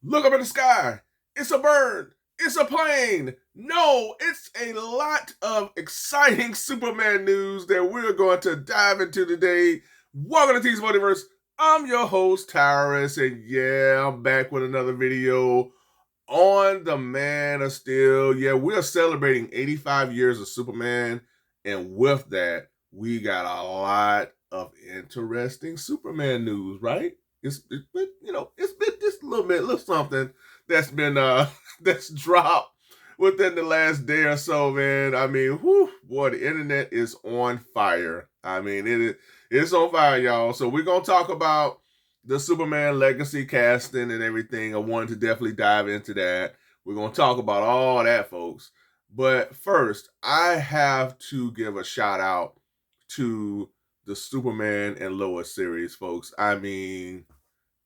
Look up in the sky. It's a bird. It's a plane. No, it's a lot of exciting Superman news that we're going to dive into today. Welcome to T's Multiverse. I'm your host, Tyrus, and yeah, I'm back with another video on the Man of Steel. Yeah, we're celebrating 85 years of Superman, and with that, we got a lot of interesting Superman news, right? It's been, it's been just a little something that's been that's dropped within the last day or so, man. I mean, whew, boy, the internet is on fire. I mean, it's on fire, y'all. So we're gonna talk about the Superman legacy casting and everything. I wanted to definitely dive into that. We're going to talk about all that, folks. But first, I have to give a shout out to the Superman and Lois series, folks. I mean,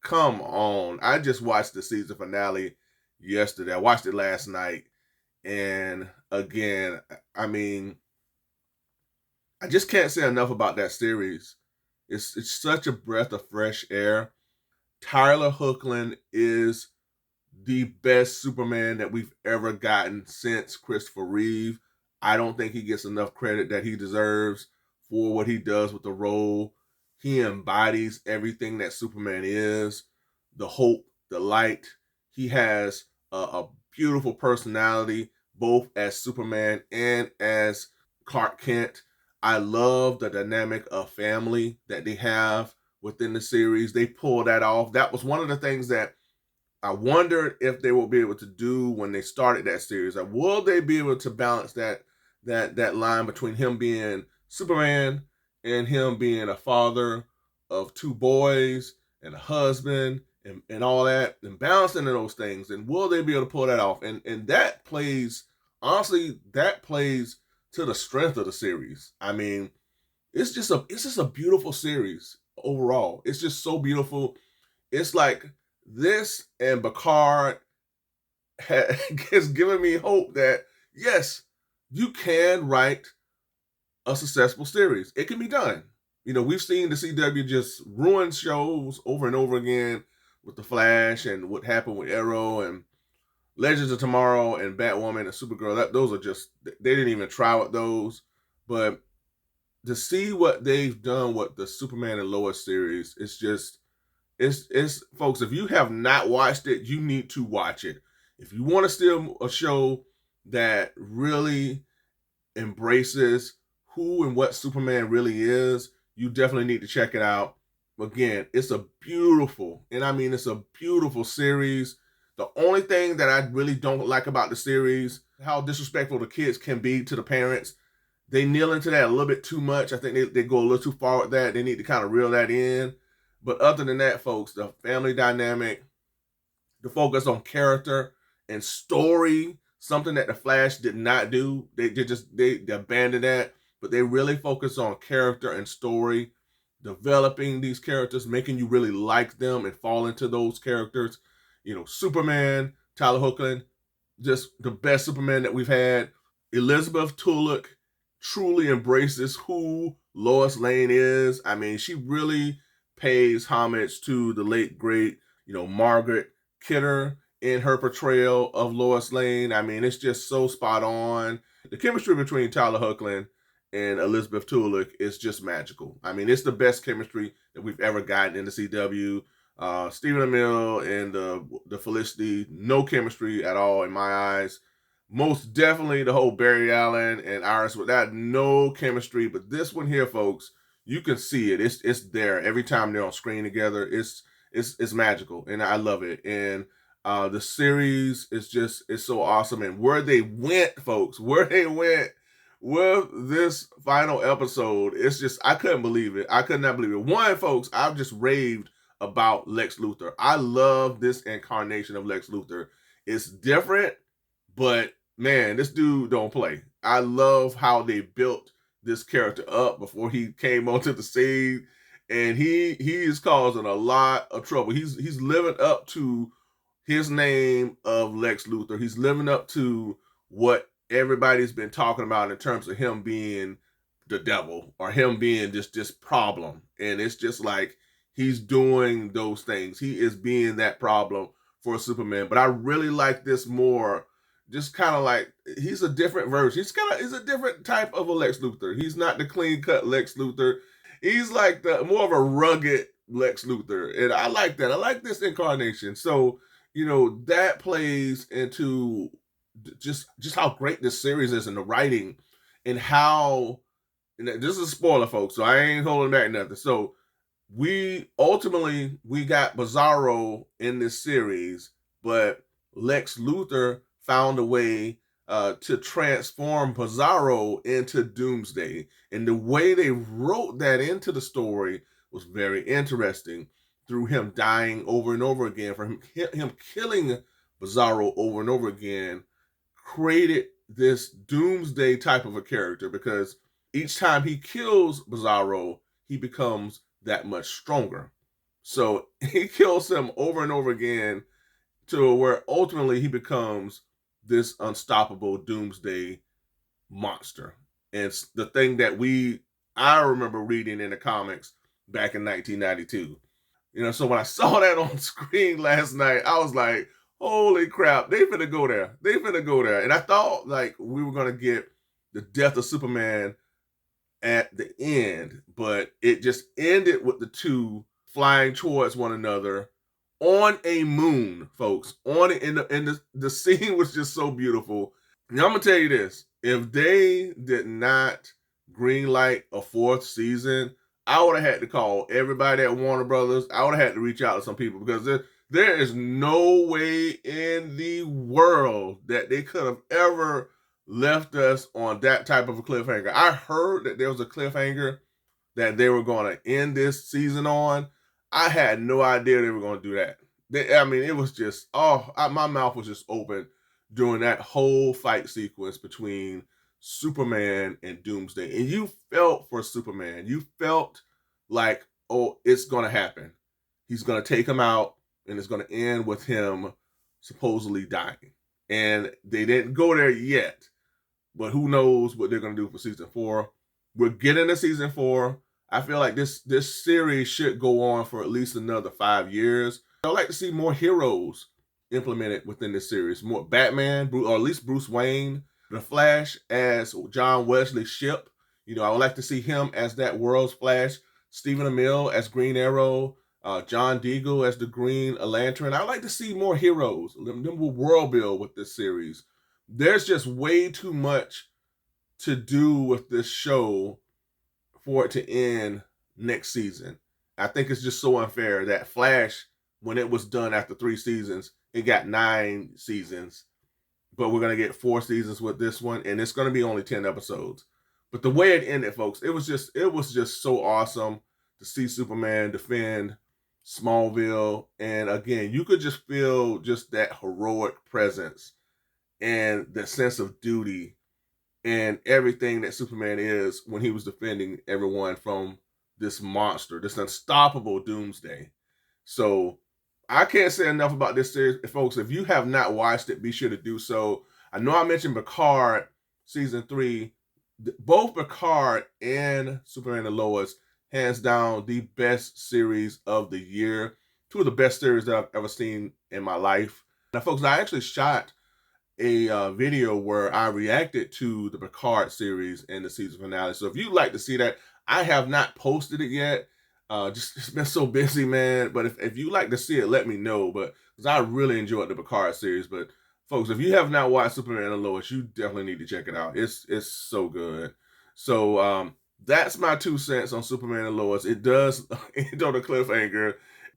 come on. I just watched the season finale yesterday. I watched it last night. And again, I mean, I just can't say enough about that series. It's such a breath of fresh air. Tyler Hoechlin is the best Superman that we've ever gotten since Christopher Reeve. I don't think he gets enough credit that he deserves for what he does with the role. He embodies everything that Superman is, the hope, the light. He has a beautiful personality, both as Superman and as Clark Kent. I love the dynamic of family that they have within the series. They pull that off. That was one of the things that I wondered if they will be able to do when they started that series. Like, will they be able to balance that line between him being Superman and him being a father of two boys and a husband and all that, and balancing those things? And will they be able to pull that off? And that plays, honestly, that plays to the strength of the series. I mean, it's just a beautiful series overall. It's just so beautiful. It's like this and Picard has given me hope that yes, you can write a successful series. It can be done. You know, we've seen the CW just ruin shows over and over again with the Flash and what happened with Arrow and Legends of Tomorrow and Batwoman and Supergirl. Those are just, they didn't even try with those. But to see what they've done with the Superman and Lois series, it's folks, if you have not watched it, you need to watch it. If you want to steal a show that really embraces who and what Superman really is, you definitely need to check it out. Again, it's a beautiful, and I mean it's a beautiful series. The only thing that I really don't like about the series, how disrespectful the kids can be to the parents. They kneel into that a little bit too much. I think they go a little too far with that. They need to kind of reel that in. But other than that, folks, the family dynamic, the focus on character and story, something that the Flash did not do. They abandoned that, but they really focus on character and story, developing these characters, making you really like them and fall into those characters. You know, Superman, Tyler Hoechlin, just the best Superman that we've had. Elizabeth Tulloch truly embraces who Lois Lane is. I mean, she really pays homage to the late great, Margaret Kidder in her portrayal of Lois Lane. I mean, it's just so spot on. The chemistry between Tyler Hoechlin and Elizabeth Tulloch is just magical. I mean, it's the best chemistry that we've ever gotten in the CW. Stephen Amell and the Felicity, no chemistry at all in my eyes. Most definitely the whole Barry Allen and Iris without no chemistry, but this one here, folks, you can see it. It's there every time they're on screen together. It's magical, and I love it. And the series is just it's so awesome. And where they went, folks, where they went with this final episode, it's just I couldn't believe it. I could not believe it. One, folks, I've just raved about Lex Luthor. I love this incarnation of Lex Luthor. It's different, but man, this dude don't play. I love how they built this character up before he came onto the scene, and he is causing a lot of trouble. He's living up to his name of Lex Luthor. He's living up to what everybody's been talking about in terms of him being the devil or him being this problem. And it's just like he's doing those things. He is being that problem for Superman, but I really like this more. Just kind of like he's a different version. He's a different type of a Lex Luthor. He's not the clean cut Lex Luthor. He's like the more of a rugged Lex Luthor, and I like that. I like this incarnation. So that plays into just how great this series is, and the writing, and how. And this is a spoiler, folks, so I ain't holding back nothing. So we got Bizarro in this series, but Lex Luthor found a way to transform Bizarro into Doomsday, and the way they wrote that into the story was very interesting. Through him dying over and over again, for him killing Bizarro over and over again, created this Doomsday type of a character, because each time he kills Bizarro, he becomes that much stronger. So he kills him over and over again to where ultimately he becomes this unstoppable Doomsday monster. And it's the thing that I remember reading in the comics back in 1992. So when I saw that on screen last night, I was like, holy crap, they finna go there. They finna go there. And I thought like we were gonna get the death of Superman at the end, but it just ended with the two flying towards one another on a moon, folks. On it, and the scene was just so beautiful. Now I'm gonna tell you this: if they did not greenlight a fourth season, I would have had to call everybody at Warner Brothers. I would have had to reach out to some people, because there is no way in the world that they could have ever left us on that type of a cliffhanger. I heard that there was a cliffhanger that they were going to end this season on. I had no idea they were going to do that. It was just, my mouth was just open during that whole fight sequence between Superman and Doomsday. And you felt for Superman. You felt like, oh, it's going to happen. He's going to take him out, and it's going to end with him supposedly dying. And they didn't go there yet. But who knows what they're going to do for season 4. We're getting to season 4. I feel like this series should go on for at least another 5 years. I'd like to see more heroes implemented within this series. More Batman, or at least Bruce Wayne. The Flash as John Wesley Shipp. I would like to see him as that World's Flash. Stephen Amell as Green Arrow. John Deagle as the Green Lantern. I'd like to see more heroes. Them will world build with this series. There's just way too much to do with this show for it to end next season. I think it's just so unfair that Flash, when it was done after 3 seasons, it got 9 seasons. But we're going to get 4 seasons with this one, and it's going to be only 10 episodes. But the way it ended, folks, it was just so awesome to see Superman defend Smallville. And again, you could just feel just that heroic presence and the sense of duty and everything that Superman is when he was defending everyone from this monster, this unstoppable Doomsday. So I can't say enough about this series. Folks, if you have not watched it, be sure to do so. I know I mentioned Picard season 3. Both Picard and Superman and Lois, hands down, the best series of the year. 2 of the best series that I've ever seen in my life. Now, folks, I actually shot a video where I reacted to the Picard series and the season finale. So if you'd like to see that, I have not posted it yet. Just it's been so busy, man. But if you like to see it, let me know. But because I really enjoyed the Picard series. But folks, if you have not watched Superman and Lois, you definitely need to check it out. It's so good. So that's my 2 cents on Superman and Lois. It does end on a cliffhanger.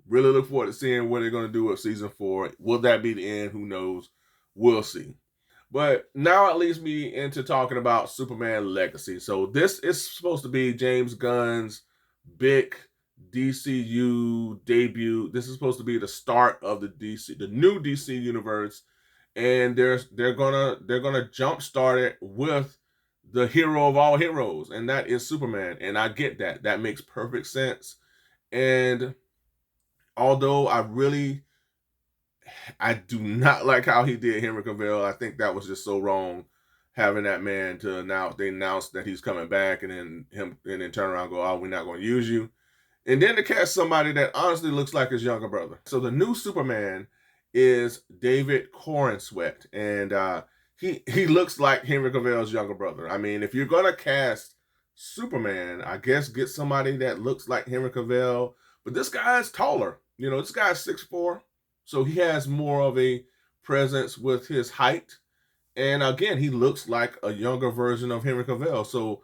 Really look forward to seeing what they're going to do with season 4. Will that be the end? Who knows? We'll see. But now it leads me into talking about Superman Legacy. So this is supposed to be James Gunn's big DCU debut. This is supposed to be the start of the new DC universe, and they're gonna jumpstart it with the hero of all heroes, and that is Superman. And I get that. That makes perfect sense. And although I do not like how he did Henry Cavill. I think that was just so wrong, having that man to they announced that he's coming back, and then turn around and go, oh, we're not going to use you. And then to cast somebody that honestly looks like his younger brother. So the new Superman is David Corenswet, and he looks like Henry Cavill's younger brother. I mean, if you're gonna cast Superman, I guess get somebody that looks like Henry Cavill. But this guy is taller. You know, this guy's 6'4", so he has more of a presence with his height. And again, he looks like a younger version of Henry Cavill. So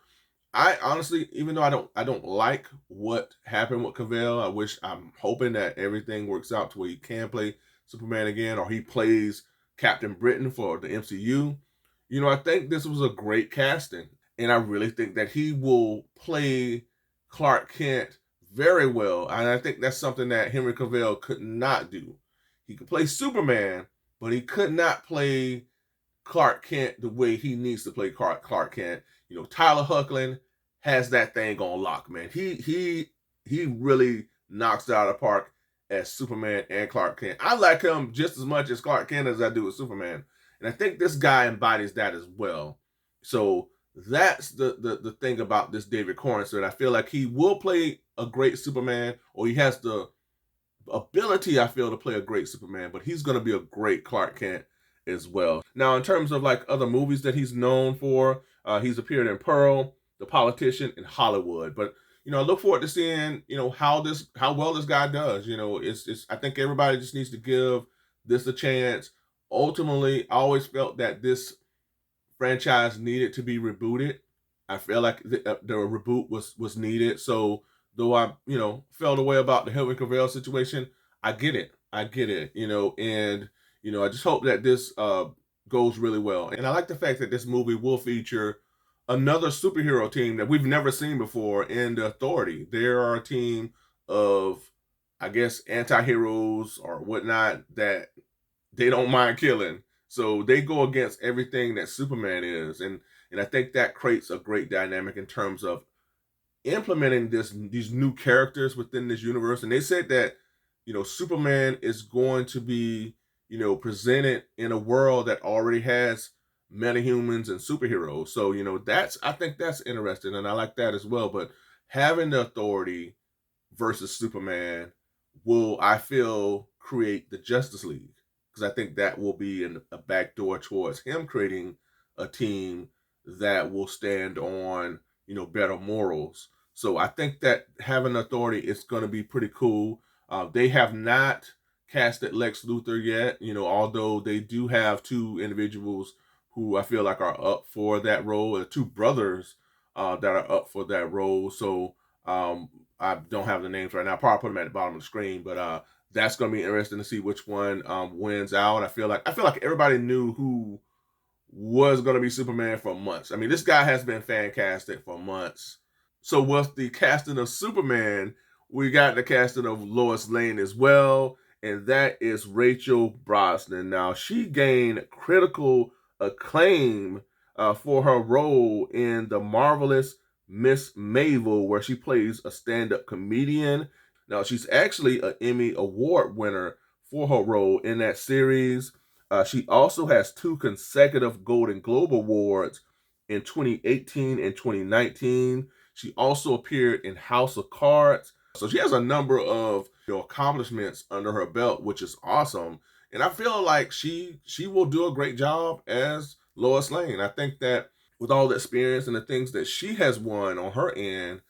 I honestly, even though I don't like what happened with Cavell, I'm hoping that everything works out to where he can play Superman again, or he plays Captain Britain for the MCU. You know, I think this was a great casting, and I really think that he will play Clark Kent very well. And I think that's something that Henry Cavill could not do. He could play Superman, but he could not play Clark Kent the way he needs to play Clark Kent. You know, Tyler Hoechlin has that thing on lock, man. He really knocks it out of the park as Superman and Clark Kent. I like him just as much as Clark Kent as I do with Superman, and I think this guy embodies that as well. So that's the thing about this David Corenswet. I feel like he will play a great Superman, or he has the ability, I feel, to play a great Superman, but he's going to be a great Clark Kent as well. Now, in terms of like other movies that he's known for, he's appeared in Pearl, The Politician, and Hollywood. But you know, I look forward to seeing how well this guy does. You know, it's I think everybody just needs to give this a chance. Ultimately, I always felt that this franchise needed to be rebooted. I feel like the reboot was needed. So though I felt away about the Henry Cavill situation, I get it. I get it. And I just hope that this goes really well. And I like the fact that this movie will feature another superhero team that we've never seen before in the Authority. They are a team of, I guess, anti-heroes or whatnot that they don't mind killing. So they go against everything that Superman is. And I think that creates a great dynamic in terms of implementing these new characters within this universe. And they said that, Superman is going to be, presented in a world that already has metahumans and superheroes. So, I think that's interesting, and I like that as well. But having the Authority versus Superman will, I feel, create the Justice League, because I think that will be a backdoor towards him creating a team that will stand on, better morals. So I think that having Authority is going to be pretty cool. They have not casted Lex Luthor yet, although they do have two individuals who I feel like are up for that role, two brothers that are up for that role. So I don't have the names right now. I'll probably put them at the bottom of the screen, but that's going to be interesting to see which one wins out. I feel like everybody knew who was going to be Superman for months. I mean, this guy has been fan casted for months. So with the casting of Superman, we got the casting of Lois Lane as well, and that is Rachel Brosnahan. Now, she gained critical acclaim for her role in The Marvelous Miss Maisel, where she plays a stand-up comedian. Now, she's actually an Emmy Award winner for her role in that series. She also has 2 consecutive Golden Globe Awards in 2018 and 2019. She also appeared in House of Cards. So she has a number of accomplishments under her belt, which is awesome. And I feel like she will do a great job as Lois Lane. I think that with all the experience and the things that she has won on her end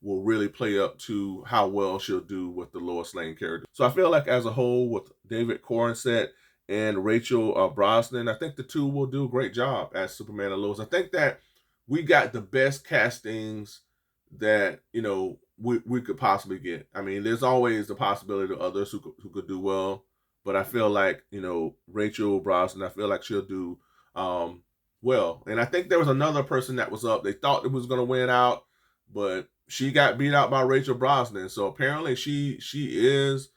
will really play up to how well she'll do with the Lois Lane character. So I feel like as a whole, with David Corenswet and Rachel Brosnahan, I think the two will do a great job as Superman and Lois. I think that we got the best castings that we could possibly get. I mean, there's always the possibility of others who could do well, but I feel like Rachel Brosnahan, I feel like she'll do well. And I think there was another person that was up. They thought it was going to win out, but she got beat out by Rachel Brosnahan. So apparently she is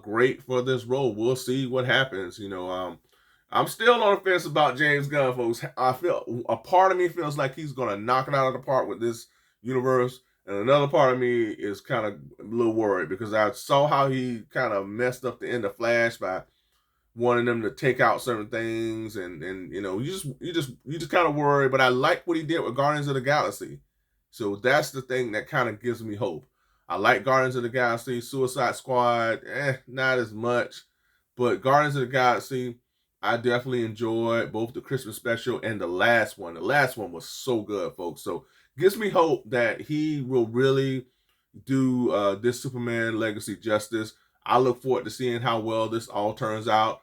great for this role. We'll see what happens. I'm still on the fence about James Gunn, folks. I feel a part of me feels like he's gonna knock it out of the park with this universe, and another part of me is kind of a little worried because I saw how he kind of messed up the end of Flash by wanting them to take out certain things, and you just kind of worry. But I like what he did with Guardians of the Galaxy, so that's the thing that kind of gives me hope. I like Guardians of the Galaxy, Suicide Squad, not as much. But Guardians of the Galaxy, I definitely enjoyed both the Christmas special and the last one. The last one was so good, folks. So gives me hope that he will really do this Superman legacy justice. I look forward to seeing how well this all turns out.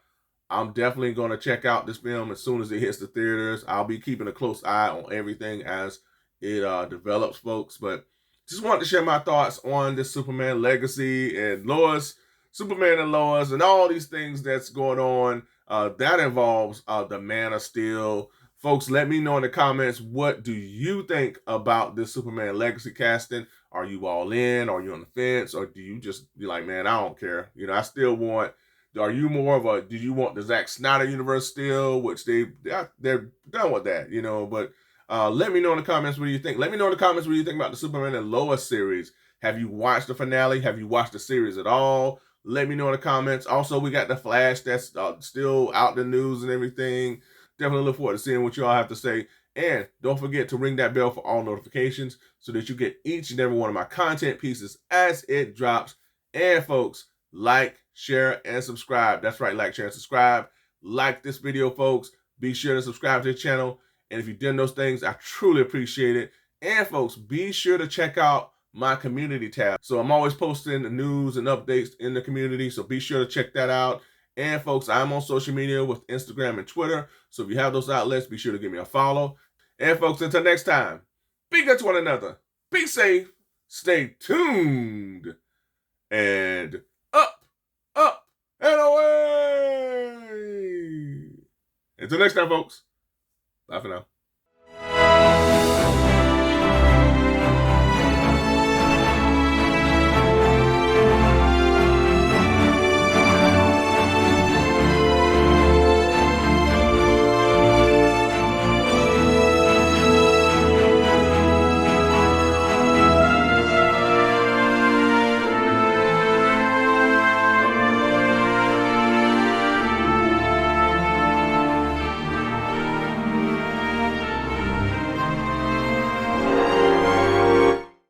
I'm definitely going to check out this film as soon as it hits the theaters. I'll be keeping a close eye on everything as it develops, folks. But just wanted to share my thoughts on this Superman legacy and Lois, Superman and Lois, and all these things that's going on. That involves the Man of Steel. Folks, let me know in the comments, what do you think about this Superman legacy casting? Are you all in? Are you on the fence? Or do you just be like, man, I don't care. I still want, are you more of a, do you want the Zack Snyder universe still? Which they're done with that, but let me know in the comments what do you think. Let me know in the comments what you think about the Superman and Lois series. Have you watched the finale? Have you watched the series at all? Let me know in the comments. Also, we got the Flash that's still out in the news and everything. Definitely look forward to seeing what you all have to say. And don't forget to ring that bell for all notifications so that you get each and every one of my content pieces as it drops. And folks, like, share, and subscribe. That's right, like, share, and subscribe. Like this video, folks. Be sure to subscribe to the channel. And if you've done those things, I truly appreciate it. And folks, be sure to check out my community tab. So I'm always posting the news and updates in the community, so be sure to check that out. And folks, I'm on social media with Instagram and Twitter, so if you have those outlets, be sure to give me a follow. And folks, until next time, be good to one another, be safe, stay tuned, and up, and away. Until next time, folks. Bye for now.